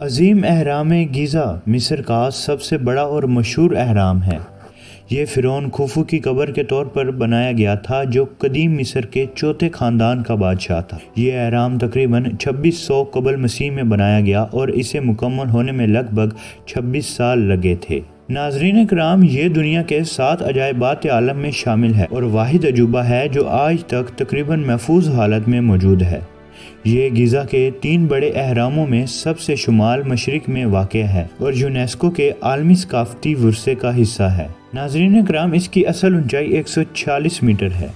عظیم اہرام گیزا مصر کا سب سے بڑا اور مشہور اہرام ہے۔ یہ فرعون خوفو کی قبر کے طور پر بنایا گیا تھا جو قدیم مصر کے چوتھے خاندان کا بادشاہ تھا۔ یہ اہرام تقریباً 2600 قبل مسیح میں بنایا گیا اور اسے مکمل ہونے میں لگ بھگ 26 سال لگے تھے۔ ناظرین کرام، یہ دنیا کے 7 عجائبات عالم میں شامل ہے اور واحد عجوبہ ہے جو آج تک تقریباً محفوظ حالت میں موجود ہے۔ یہ گیزا کے 3 بڑے اہراموں میں سب سے شمال مشرق میں واقع ہے اور یونیسکو کے عالمی ثقافتی ورثے کا حصہ ہے۔ ناظرین کرام، اس کی اصل اونچائی 146 میٹر ہے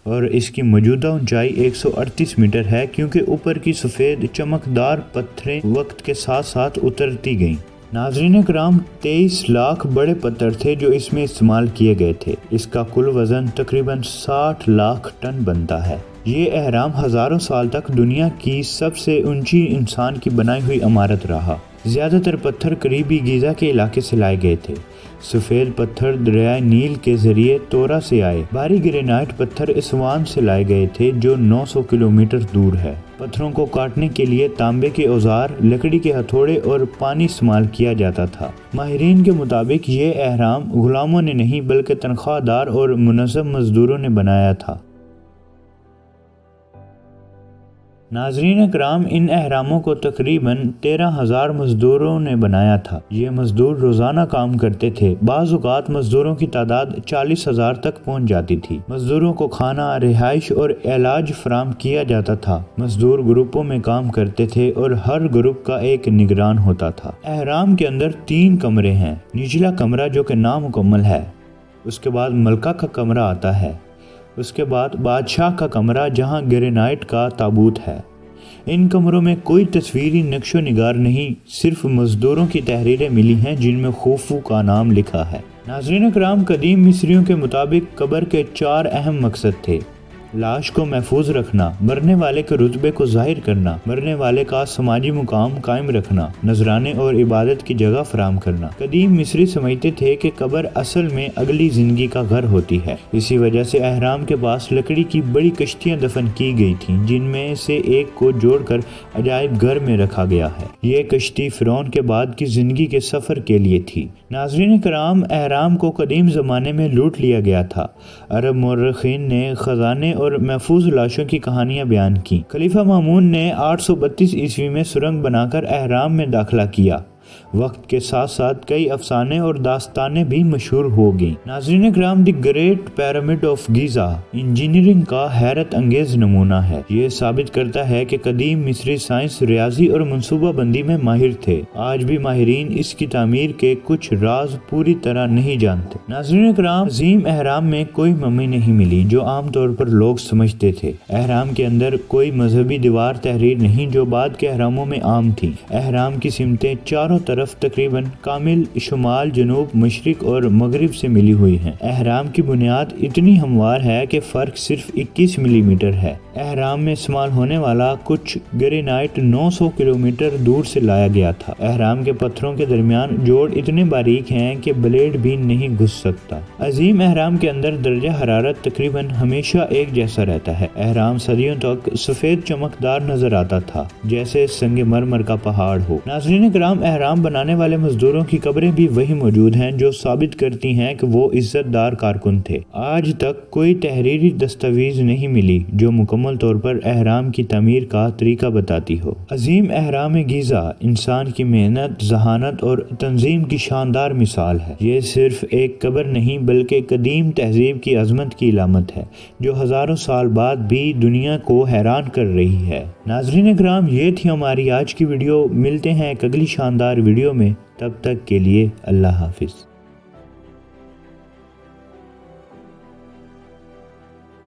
اور اس کی موجودہ اونچائی 138 میٹر ہے کیونکہ اوپر کی سفید چمکدار پتھریں وقت کے ساتھ ساتھ اترتی گئیں۔ ناظرین کرام، 23 لاکھ بڑے پتھر تھے جو اس میں استعمال کیے گئے تھے۔ اس کا کل وزن تقریباً 60 لاکھ ٹن بنتا ہے۔ یہ اہرام ہزاروں سال تک دنیا کی سب سے اونچی انسان کی بنائی ہوئی عمارت رہا۔ زیادہ تر پتھر قریبی گیزا کے علاقے سے لائے گئے تھے۔ سفید پتھر دریائے نیل کے ذریعے تورا سے آئے۔ بھاری گرینائٹ پتھر اسوان سے لائے گئے تھے جو 900 کلومیٹر دور ہے۔ پتھروں کو کاٹنے کے لیے تانبے کے اوزار، لکڑی کے ہتھوڑے اور پانی استعمال کیا جاتا تھا۔ ماہرین کے مطابق یہ اہرام غلاموں نے نہیں بلکہ تنخواہ دار اور منظم مزدوروں نے بنایا تھا۔ ناظرین کرام، ان اہراموں کو تقریباً 13,000 مزدوروں نے بنایا تھا۔ یہ مزدور روزانہ کام کرتے تھے۔ بعض اوقات مزدوروں کی تعداد 40,000 تک پہنچ جاتی تھی۔ مزدوروں کو کھانا، رہائش اور علاج فراہم کیا جاتا تھا۔ مزدور گروپوں میں کام کرتے تھے اور ہر گروپ کا ایک نگران ہوتا تھا۔ اہرام کے اندر 3 کمرے ہیں۔ نچلا کمرہ جو کہ نامکمل ہے، اس کے بعد ملکہ کا کمرہ آتا ہے، اس کے بعد بادشاہ کا کمرہ جہاں گرینائٹ کا تابوت ہے۔ ان کمروں میں کوئی تصویری نقش و نگار نہیں، صرف مزدوروں کی تحریریں ملی ہیں جن میں خوفو کا نام لکھا ہے۔ ناظرین کرام، قدیم مصریوں کے مطابق قبر کے 4 اہم مقصد تھے: لاش کو محفوظ رکھنا، مرنے والے کے رتبے کو ظاہر کرنا، مرنے والے کا سماجی مقام قائم رکھنا، نذرانے اور عبادت کی جگہ فراہم کرنا۔ قدیم مصری سمجھتے تھے کہ قبر اصل میں اگلی زندگی کا گھر ہوتی ہے۔ اسی وجہ سے اہرام کے پاس لکڑی کی بڑی کشتیاں دفن کی گئی تھیں جن میں سے ایک کو جوڑ کر عجائب گھر میں رکھا گیا ہے۔ یہ کشتی فرعون کے بعد کی زندگی کے سفر کے لیے تھی۔ ناظرین کرام، اہرام کو قدیم زمانے میں لوٹ لیا گیا تھا۔ عرب مورخین نے خزانے اور محفوظ لاشوں کی کہانیاں بیان کی۔ خلیفہ مامون نے 832 عیسوی میں سرنگ بنا کر اہرام میں داخلہ کیا۔ وقت کے ساتھ ساتھ کئی افسانے اور داستانیں بھی مشہور ہو گئیں۔ ناظرین کرام، the great pyramid of Giza engineering کا حیرت انگیز نمونہ ہے۔ یہ ثابت کرتا ہے کہ قدیم مصری سائنس، ریاضی اور منصوبہ بندی میں ماہر تھے۔ آج بھی ماہرین اس کی تعمیر کے کچھ راز پوری طرح نہیں جانتے۔ ناظرین کرام، عظیم اہرام میں کوئی ممی نہیں ملی جو عام طور پر لوگ سمجھتے تھے۔ اہرام کے اندر کوئی مذہبی دیوار تحریر نہیں جو بعد کے اہراموں میں عام تھی۔ اہرام کی سمتیں چاروں طرف تقریباً کامل شمال، جنوب، مشرق اور مغرب سے ملی ہوئی ہیں۔ اہرام کی بنیاد اتنی ہموار ہے کہ فرق صرف 21 ملی میٹر ہے۔ اہرام میں استعمال ہونے والا کچھ گرینائٹ 900 کلومیٹر دور سے لایا گیا تھا۔ اہرام کے پتھروں کے درمیان جوڑ اتنے باریک ہیں کہ بلیڈ بھی نہیں گھس سکتا۔ عظیم اہرام کے اندر درجہ حرارت تقریباً ہمیشہ ایک جیسا رہتا ہے۔ اہرام صدیوں تک سفید چمکدار نظر آتا تھا جیسے سنگ مرمر کا پہاڑ ہو۔ ناظرین کرام، اہرام بنانے والے مزدوروں کی قبریں بھی وہی موجود ہیں جو ثابت کرتی ہیں کہ وہ عزت دار کارکن تھے۔ آج تک کوئی تحریری دستاویز نہیں ملی جو مکمل طور پر اہرام کی تعمیر کا طریقہ بتاتی ہو۔ عظیم اہرام گیزا انسان کی محنت، ذہانت اور تنظیم کی شاندار مثال ہے۔ یہ صرف ایک قبر نہیں بلکہ قدیم تہذیب کی عظمت کی علامت ہے جو ہزاروں سال بعد بھی دنیا کو حیران کر رہی ہے۔ ناظرین کرام، یہ تھی ہماری آج کی ویڈیو۔ ملتے ہیں ایک اگلی شاندار ویڈیو میں، تب تک کے لیے اللہ حافظ۔